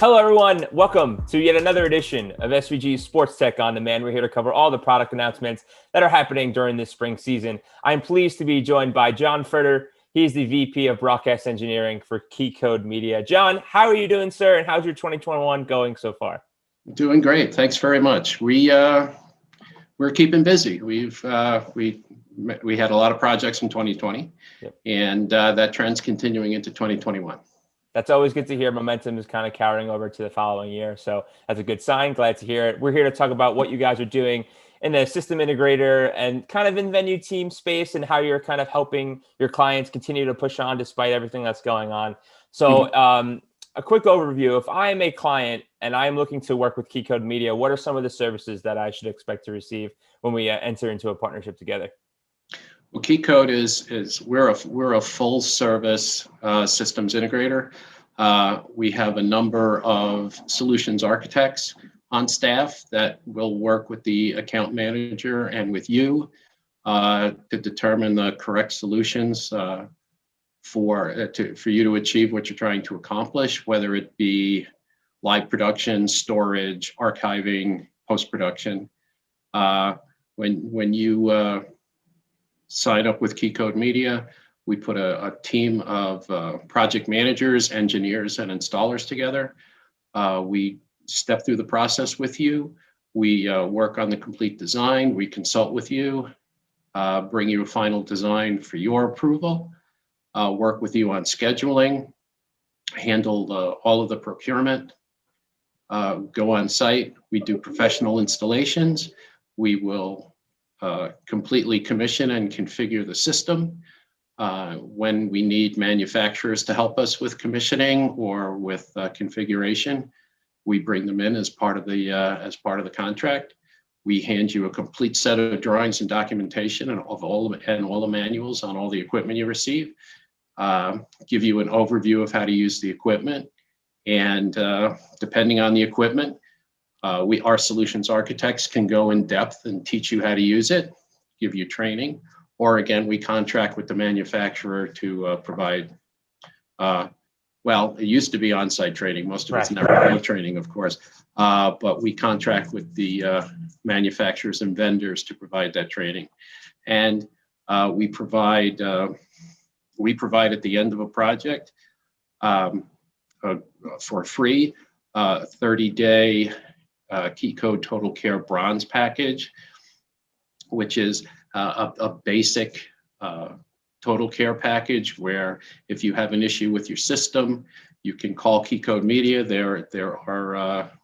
Hello, everyone. Welcome to yet another edition of SVG Sports Tech On Demand. We're here to cover all the product announcements that are happening during this spring season. I'm pleased to be joined by John Ferder. He's the VP of Broadcast Engineering for Keycode Media. John, how are you doing, sir? And how's your 2021 going so far? Doing great. Thanks very much. We're keeping busy. We had a lot of projects in 2020, yep. And that trend's continuing into 2021. That's always good to hear. Momentum is kind of carrying over to the following year. So that's a good sign. Glad to hear it. We're here to talk about what you guys are doing in the system integrator and kind of in venue team space and how you're kind of helping your clients continue to push on despite everything that's going on. So a quick overview. If I am a client and I am looking to work with Keycode Media, what are some of the services that I should expect to receive when we enter into a partnership together? Well, Keycode is we're a full service systems integrator. We have a number of solutions architects on staff that will work with the account manager and with you to determine the correct solutions for you to achieve what you're trying to accomplish, whether it be live production, storage, archiving, post-production. When you sign up with Keycode Media, we put a team of project managers, engineers, and installers together. We step through the process with you. We work on the complete design. We consult with you, bring you a final design for your approval, work with you on scheduling, handle all of the procurement, go on site. We do professional installations. We will completely commission and configure the system. When we need manufacturers to help us with commissioning or with configuration, we bring them in as part of the contract. We hand you a complete set of drawings and documentation and all the manuals on all the equipment you receive. Give you an overview of how to use the equipment, and depending on the equipment, our solutions architects can go in depth and teach you how to use it, give you training, or again, we contract with the manufacturer to provide, well, it used to be on-site training. Most of it's never remote training, of course, but we contract with the manufacturers and vendors to provide that training. And we provide at the end of a project for free, 30-day Keycode Total Care Bronze package, which is a basic total care package where if you have an issue with your system, you can call Keycode Media.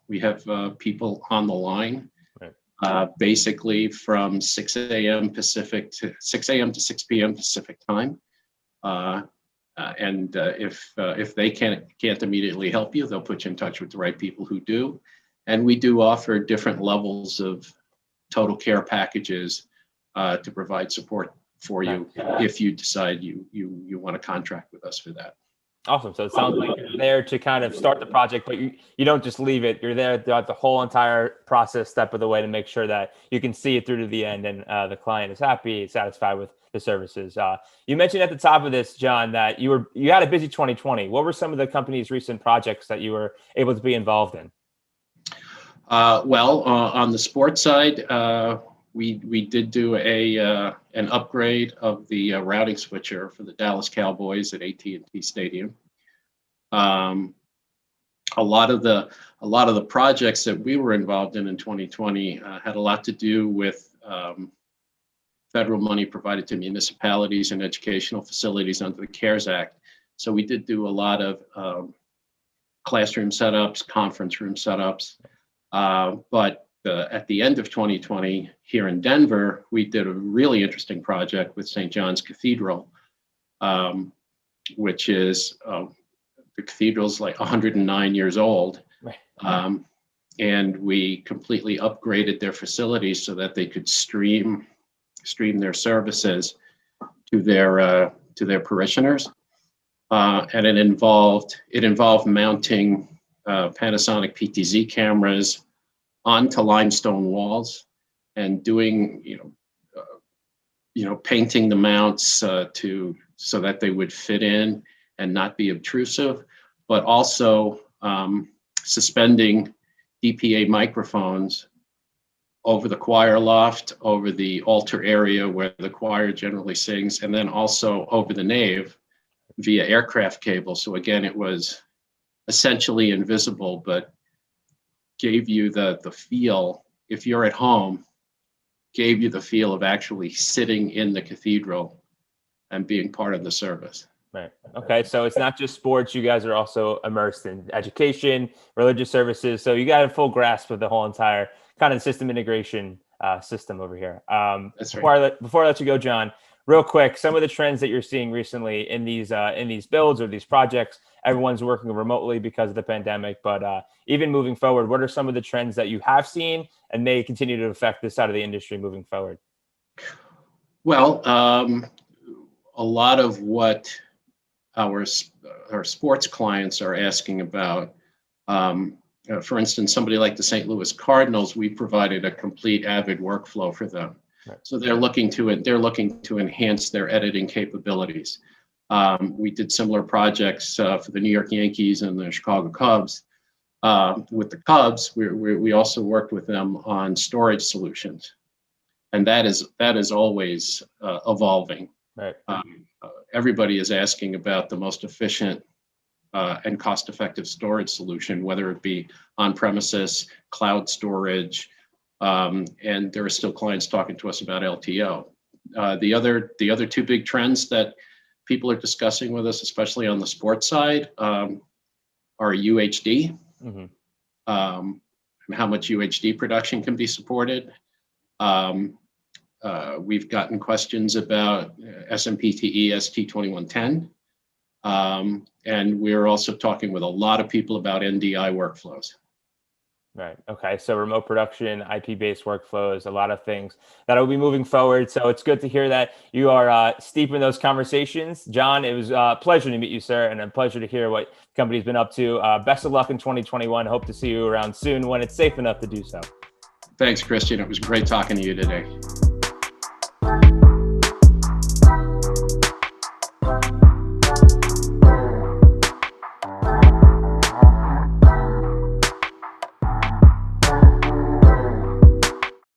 We have people on the line, basically from 6 a.m. Pacific to 6 a.m. to 6 p.m. Pacific time. And if they can't immediately help you, they'll put you in touch with the right people who do. And we do offer different levels of total care packages to provide support for you if you decide you want to contract with us for that. Awesome. So it sounds like you're there to kind of start the project, but you don't just leave it. You're there throughout the whole entire process, step of the way, to make sure that you can see it through to the end and the client is happy, satisfied with the services. You mentioned at the top of this, John, that you had a busy 2020. What were some of the company's recent projects that you were able to be involved in? On the sports side, we did do an upgrade of the routing switcher for the Dallas Cowboys at AT&T Stadium. A lot of the projects that we were involved in 2020 had a lot to do with federal money provided to municipalities and educational facilities under the CARES Act. So we did do a lot of classroom setups, conference room setups, but at the end of 2020 here in Denver, we did a really interesting project with St. John's Cathedral, which is the cathedral's like 109 years old. Right. And we completely upgraded their facilities so that they could stream their services to their parishioners. And it involved mounting Panasonic PTZ cameras onto limestone walls and doing, painting the mounts so that they would fit in and not be obtrusive, but also suspending DPA microphones over the choir loft, over the altar area where the choir generally sings, and then also over the nave via aircraft cable. So again, it was essentially invisible, but gave you the feel, if you're at home, gave you the feel of actually sitting in the cathedral and being part of the service. Right. Okay. So it's not just sports. You guys are also immersed in education, religious services. So you got a full grasp of the whole entire kind of system integration system over here. That's right. Before I let you go, John, real quick, some of the trends that you're seeing recently in these builds or these projects. Everyone's working remotely because of the pandemic, but even moving forward, what are some of the trends that you have seen and may continue to affect this side of the industry moving forward? Well, a lot of what our sports clients are asking about. For instance, somebody like the St. Louis Cardinals, we provided a complete Avid workflow for them. Right. So they're looking to enhance their editing capabilities. We did similar projects for the New York Yankees and the Chicago Cubs. With the Cubs, we also worked with them on storage solutions, and that is always evolving. Right. Everybody is asking about the most efficient and cost-effective storage solution, whether it be on-premises, cloud storage, and there are still clients talking to us about LTO. The other two big trends that people are discussing with us, especially on the sports side, are UHD, and how much UHD production can be supported. We've gotten questions about SMPTE ST2110, and we're also talking with a lot of people about NDI workflows. Right. Okay. So remote production, IP-based workflows, a lot of things that will be moving forward. So it's good to hear that you are steep in those conversations. John, it was a pleasure to meet you, sir, and a pleasure to hear what the company's been up to. Best of luck in 2021. Hope to see you around soon when it's safe enough to do so. Thanks, Christian. It was great talking to you today.